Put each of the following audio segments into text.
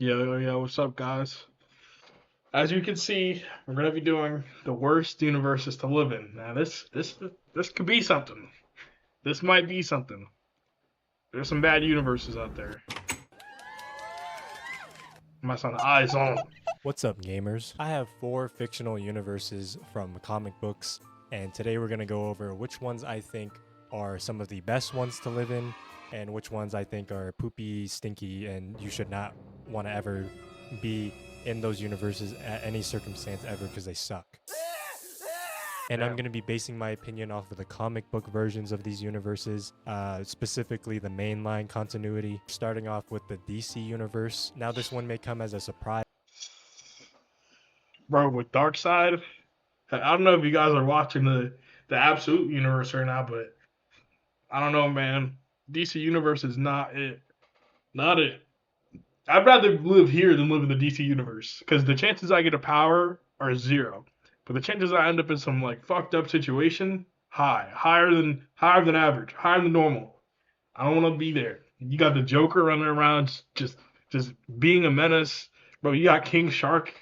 Yo, what's up, guys? As you can see, we're gonna be doing the worst universes to live in. Now, this could be something. This might be something. There's some bad universes out there. My son, eyes on. What's up, gamers? I have 4 fictional universes from comic books, and today we're going to go over which ones I think are some of the best ones to live in, and which ones I think are poopy, stinky, and you should not want to ever be in those universes at any circumstance ever because they suck. And I'm going to be basing my opinion off of the comic book versions of these universes, specifically the mainline continuity, starting off with the DC universe. Now, this one may come as a surprise. Bro, with Darkseid, I don't know if you guys are watching the Absolute universe right now, but I don't know, man. DC universe is not it. Not it. I'd rather live here than live in the DC universe because the chances I get a power are zero. But the chances I end up in some like fucked up situation, higher than average, higher than normal. I don't want to be there. You got the Joker running around, just being a menace, bro. You got King Shark.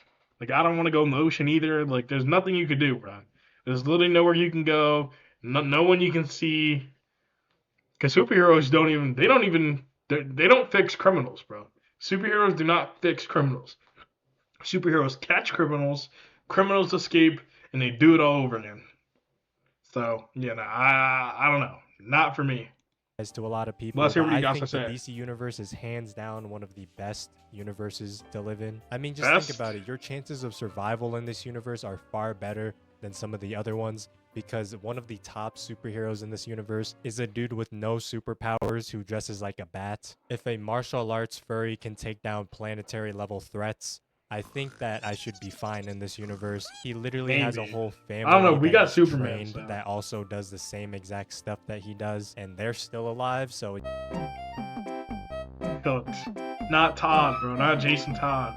Like I don't want to go in the ocean either. Like there's nothing you could do, bro. There's literally nowhere you can go. No one you can see. Because superheroes they don't fix criminals, bro. Superheroes do not fix criminals. Superheroes catch criminals, criminals escape, and they do it all over again. So, yeah, no, I don't know. Not for me. To a lot of people, Let's hear but what you I got think to the say. DC universe is hands down one of the best universes to live in. I mean, just Best? think about it. Your chances of survival in this universe are far better than some of the other ones because one of the top superheroes in this universe is a dude with no superpowers who dresses like a bat. If a martial arts furry can take down planetary level threats, I think that I should be fine in this universe. He literally has a Maybe. whole family I don't know. We that got is Superman, trained so. that also does the same exact stuff that he does, and they're still alive, so Not Todd, bro. Not Jason Todd.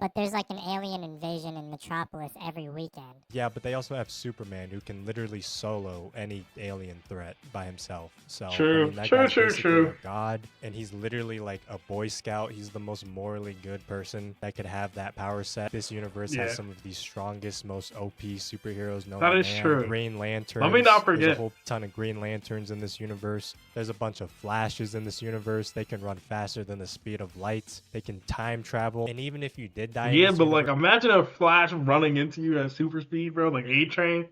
But there's like an alien invasion in Metropolis every weekend. yeah, but they also have Superman who can literally solo any alien threat by himself. So True, I mean, that true, guy's true, basically true. a god, and he's literally like a Boy Scout. He's the most morally good person that could have that power set. This universe Yeah. has some of the strongest, most OP superheroes known That to is man. true. Green Lantern. Let me not There's forget. a whole ton of Green Lanterns in this universe. There's a bunch of Flashes in this universe. They can run faster than the speed of light. They can time travel. And even if you did die, Yeah, in this but like, universe, imagine a Flash running into you at super speed, bro, like A-Train.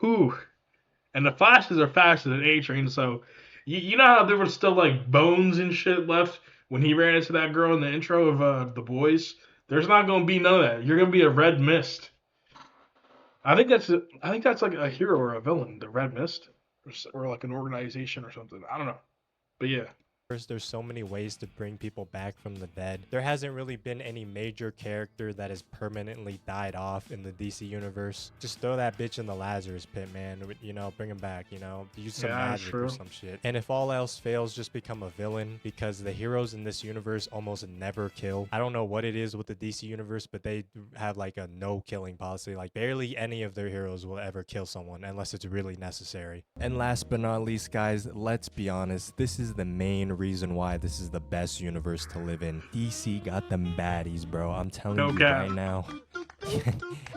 Whew. And the Flashes are faster than A-Train, so you know how there was still like bones and shit left when he ran into that girl in the intro of The Boys? There's not gonna be none of that. You're gonna be a red mist. I think that's like a hero or a villain, the Red Mist, or like an organization or something. I don't know, but yeah. there's so many ways to bring people back from the dead. There hasn't really been any major character that has permanently died off in the DC universe. Just throw that bitch in the Lazarus pit, man. You know, bring him back, you know, use some Yeah, magic true. or some shit. And if all else fails, just become a villain because the heroes in this universe almost never kill. I don't know what it is with the DC universe, but they have like a no killing policy. Like barely any of their heroes will ever kill someone unless it's really necessary. And last but not least, guys, let's be honest. This is the main reason why this is the best universe to live in. DC got them baddies, bro. I'm telling No you cap. right now.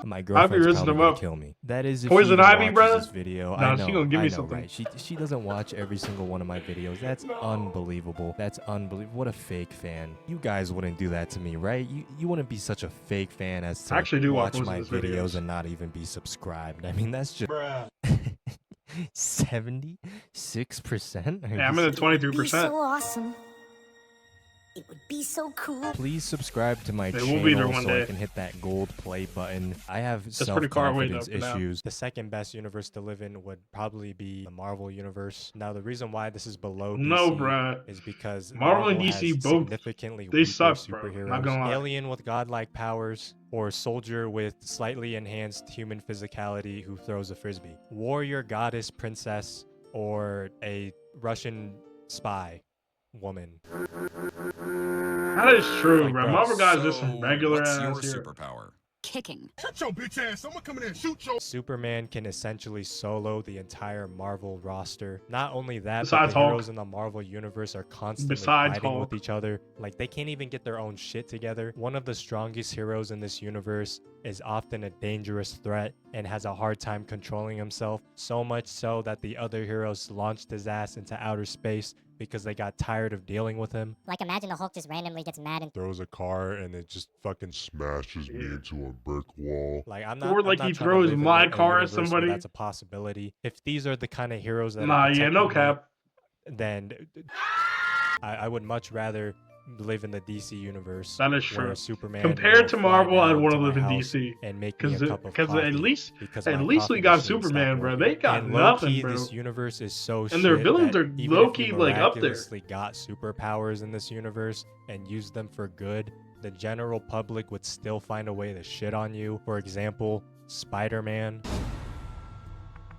My I'll be girlfriend's rinsing probably them gonna up. kill me. That is if Poison she even Ivy, watches bruh? this video. Nah, I she know, gonna give me I know, something. right? She doesn't watch every single one of my videos. That's unbelievable. That's unbelievable. What a fake fan. You guys wouldn't do that to me, right? You wouldn't be such a fake fan as to I actually do watch watch most of my his videos videos. and not even be subscribed. I mean, that's just Bruh. 76%. Yeah, I'm in the 23%. awesome. It would be so cool. Please subscribe to my They channel will be there one so I day. can hit that gold play button. I have pretty far away, self-confidence though, for now. issues. The second best universe to live in would probably be the Marvel universe. Now, the reason why this is below No, DC bruh. is because Marvel and DC has both- significantly they weaker suck, bro. superheroes. Not gonna lie. Alien with godlike powers, or soldier with slightly enhanced human physicality who throws a frisbee. Warrior goddess princess, or a Russian spy woman. That is true, Like, bro. bro, Marvel guys just some So, regular what's ass your heroes. superpower? kicking. Shut your bitch ass. Someone come in there and shoot your. Superman can essentially solo the entire Marvel roster. Not only that, Besides but the Hulk. heroes in the Marvel universe are constantly Besides fighting Hulk. with each other. Like, they can't even get their own shit together. One of the strongest heroes in this universe is often a dangerous threat and has a hard time controlling himself, so much so that the other heroes launched his ass into outer space because they got tired of dealing with him. Like, imagine the Hulk just randomly gets mad and Throws a car and it just fucking smashes me into a brick wall. Like, I'm not, Or I'm like not he trying to throws live in my a car at universe where somebody. that's a possibility. If these are the kind of heroes that Nah, are yeah, protecting no me, cap. then I would much rather live in the DC universe. That is where true. Superman Compared will to fly Marvel, I'd down want to to my live in house DC. and make me a cup of Because coffee at least because at my least we coffee got machine stopped Superman, bro. working. They got And nothing, low-key, bro. this universe is so And their shit villains that are even if low-key, you like, up there. miraculously got superpowers in this universe and used them for good, the general public would still find a way to shit on you. For example, Spider-Man.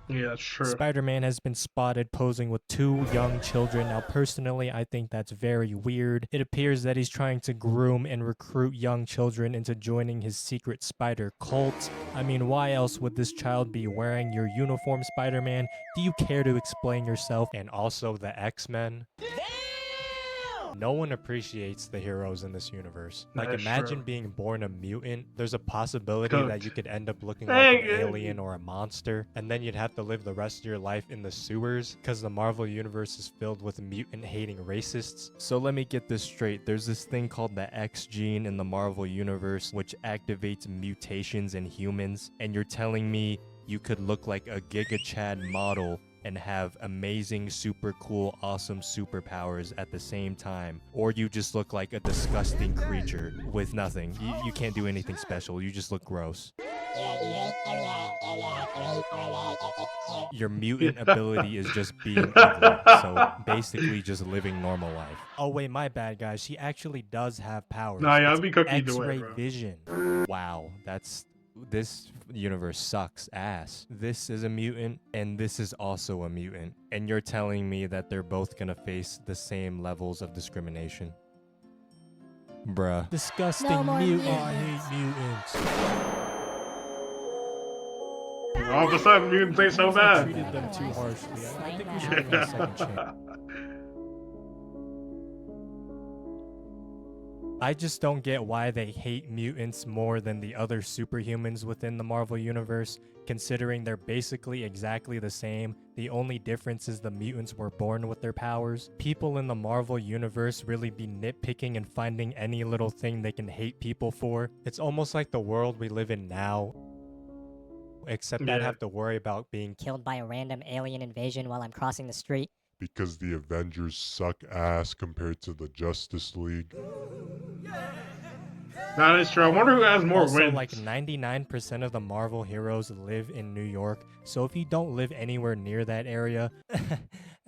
Yeah, that's true. Spider-Man has been spotted posing with 2 young children. Now, personally, I think that's very weird. It appears that he's trying to groom and recruit young children into joining his secret spider cult. I mean, why else would this child be wearing your uniform, Spider-Man? Do you care to explain yourself? And also the X-Men. No one appreciates the heroes in this universe. Like, That's imagine true. being born a mutant. There's a possibility that Cooked. you could end up looking Dang like an it. alien or a monster, and then you'd have to live the rest of your life in the sewers because the Marvel universe is filled with mutant-hating racists. So let me get this straight. There's this thing called the X gene in the Marvel universe, which activates mutations in humans, and you're telling me you could look like a Giga Chad model and have amazing, super cool, awesome superpowers at the same time. Or you just look like a disgusting creature with nothing. You can't do anything special. You just look gross. Your mutant ability is just being ugly. So basically just living normal life. Oh wait, my bad, guys. She actually does have powers. Nah, yeah, It's I'd be cooked either way, X-ray bro. vision. Wow, this universe sucks ass. This is a mutant, and this is also a mutant. And you're telling me that they're both gonna face the same levels of discrimination? Bruh. Disgusting mutant. I hate mutants. All of a sudden, mutants ain't so I bad. treated them too harshly. I think we should give them a second chance. I just don't get why they hate mutants more than the other superhumans within the Marvel Universe, considering they're basically exactly the same. The only difference is the mutants were born with their powers. People in the Marvel Universe really be nitpicking and finding any little thing they can hate people for. It's almost like the world we live in now, except I'd Yeah. have to worry about being killed by a random alien invasion while I'm crossing the street. Because the Avengers suck ass compared to the Justice League. That is true. I wonder who has more also, wins. like 99% of the Marvel heroes live in New York, so if you don't live anywhere near that area,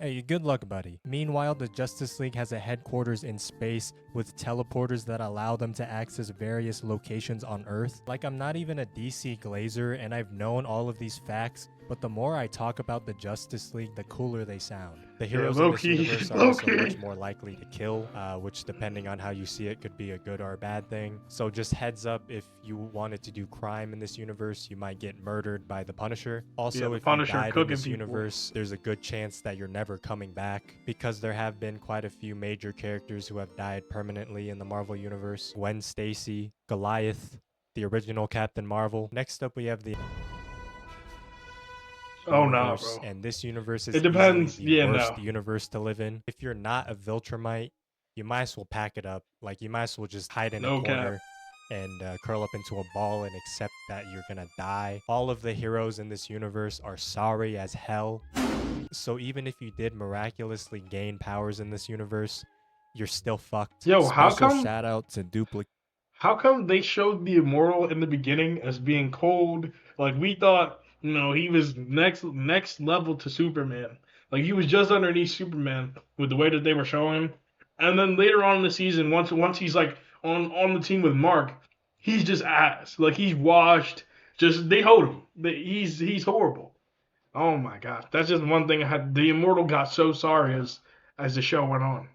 hey, good luck, buddy. Meanwhile, the Justice League has a headquarters in space with teleporters that allow them to access various locations on Earth. Like, I'm not even a DC glazer, and I've known all of these facts, but the more I talk about the Justice League, the cooler they sound. The heroes in this low-key, universe are also low-key. much more likely to kill, which, depending on how you see it, could be a good or a bad thing. So just heads up, if you wanted to do crime in this universe, you might get murdered by the Punisher. Also, the if Punisher you died in cooking this people. universe, there's a good chance that you're never coming back, because there have been quite a few major characters who have died permanently in the Marvel universe. Gwen Stacy, Goliath, the original Captain Marvel. Next up, we have the Oh, no, universe, bro. and this universe is It depends. easily the Yeah, worst no. universe to live in. If you're not a Viltrumite, you might as well pack it up. Like, you might as well just hide in No a cap. corner and curl up into a ball and accept that you're gonna die. All of the heroes in this universe are sorry as hell. So even if you did miraculously gain powers in this universe, you're still fucked. Yo, how Special come- shout out to Duplicate. How come they showed the Immortal in the beginning as being cold? Like, we thought, you know, he was next level to Superman. Like, he was just underneath Superman with the way that they were showing him. And then later on in the season, once he's like on the team with Mark, he's just ass. Like, he's washed. Just they hold him. He's horrible. Oh my gosh, that's just one thing I had. The Immortal got so sorry as the show went on.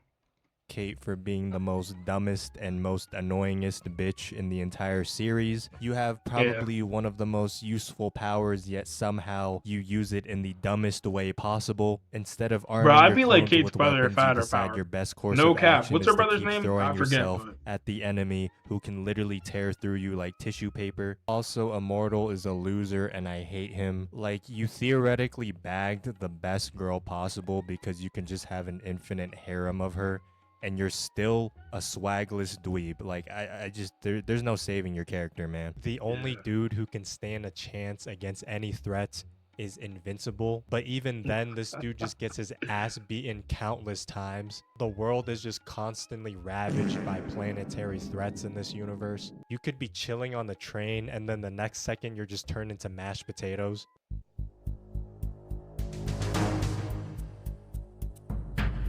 Kate for being the most dumbest and most annoyingest bitch in the entire series. You have probably one of the most useful powers, yet somehow you use it in the dumbest way possible. Instead of arming Bro, I your feel like clones Kate's with brother weapons, if I you had her decide power. your best course No of cap. action What's is her to brother's keep name? throwing I forget, yourself but at the enemy who can literally tear through you like tissue paper. Also, Immortal is a loser and I hate him. Like, you theoretically bagged the best girl possible because you can just have an infinite harem of her, and you're still a swagless dweeb. Like, I just, there's no saving your character, man. The only dude who can stand a chance against any threats is Invincible, but even then, this dude just gets his ass beaten countless times. The world is just constantly ravaged by planetary threats in this universe. You could be chilling on the train, and then the next second, you're just turned into mashed potatoes.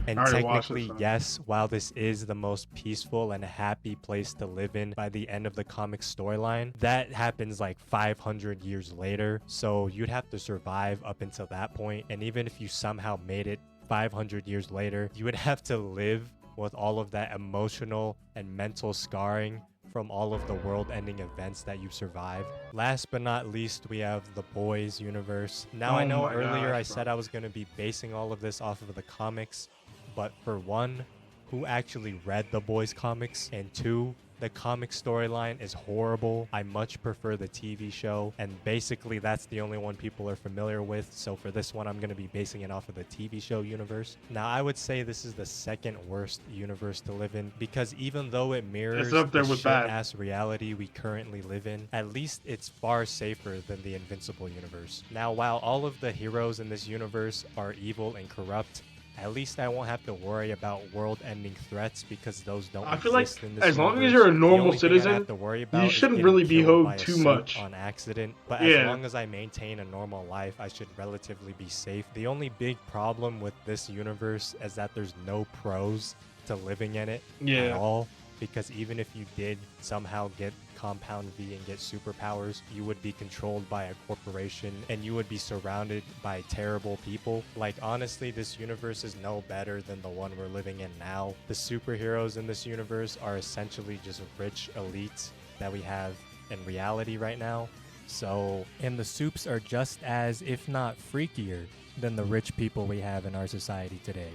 And I already watched technically, this, yes, while this is the most peaceful and happy place to live in by the end of the comic storyline, that happens like 500 years later. So you'd have to survive up until that point. And even if you somehow made it 500 years later, you would have to live with all of that emotional and mental scarring from all of the world-ending events that you survived. Last but not least, we have the Boys universe. Now, I Oh know my earlier I gosh, said bro. I was going to be basing all of this off of the comics, but for one, who actually read the Boys comics? And two, the comic storyline is horrible. I much prefer the TV show, and basically that's the only one people are familiar with. So for this one, I'm going to be basing it off of the TV show universe. Now, I would say this is the second worst universe to live in, because even though it mirrors up there the with bad. shit-ass reality we currently live in, at least it's far safer than the Invincible universe. Now, while all of the heroes in this universe are evil and corrupt, at least I won't have to worry about world-ending threats, because those don't I feel like exist in this as long as universe. you're a The normal only thing I'd citizen, have to worry you about is shouldn't getting really be killed by hoed a too suit much. on accident. But Yeah. as long as I maintain a normal life, I should relatively be safe. The only big problem with this universe is that there's no pros to living in it at Yeah. all, because even if you did somehow get Compound V and get superpowers, you would be controlled by a corporation and you would be surrounded by terrible people. Like, honestly, this universe is no better than the one we're living in now. The superheroes in this universe are essentially just rich elites that we have in reality right now. So, and the soups are just as, if not freakier, than the rich people we have in our society today.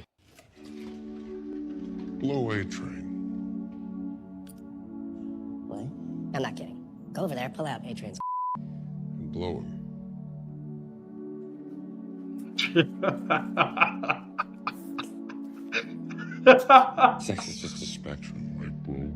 Blow A train. What? I'm not kidding. Go over there, pull out A-Train's And blow him. Sex is just a spectrum, right, bro?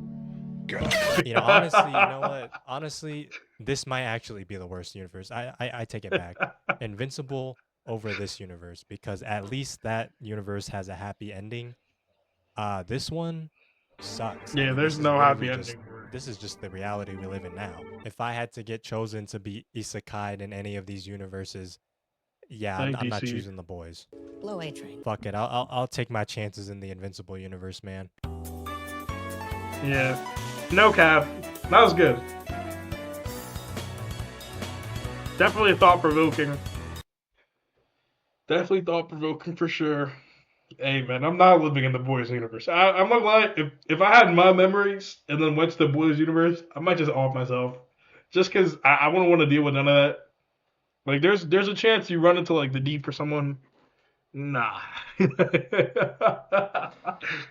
God. You know, honestly, you know what? Honestly, this might actually be the worst universe. I take it back. Invincible over this universe, because at least that universe has a happy ending. This one sucks. I Yeah, mean, there's this is no happy literally just- ending. This is just the reality we live in now. If I had to get chosen to be isekai'd in any of these universes, yeah, I'm not DC. choosing the Boys. blow A-Train. Fuck it, I'll take my chances in the Invincible universe, man. Yeah. No cap. That was good. Definitely thought provoking. Definitely thought provoking for sure. Hey man, I'm not living in the Boys universe. I'm not lying. If I had my memories and then went to the Boys universe, I might just off myself. Just because I wouldn't want to deal with none of that. Like there's a chance you run into like the Deep or someone. Nah.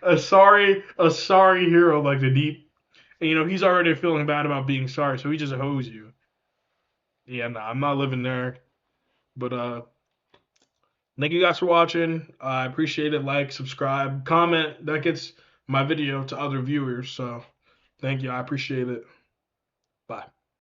a sorry hero like the Deep. And, you know, he's already feeling bad about being sorry, so he just hoes you. Yeah, nah, I'm not living there. But thank you guys for watching. I appreciate it. Like, subscribe, comment. That gets my video to other viewers. So thank you. I appreciate it. Bye.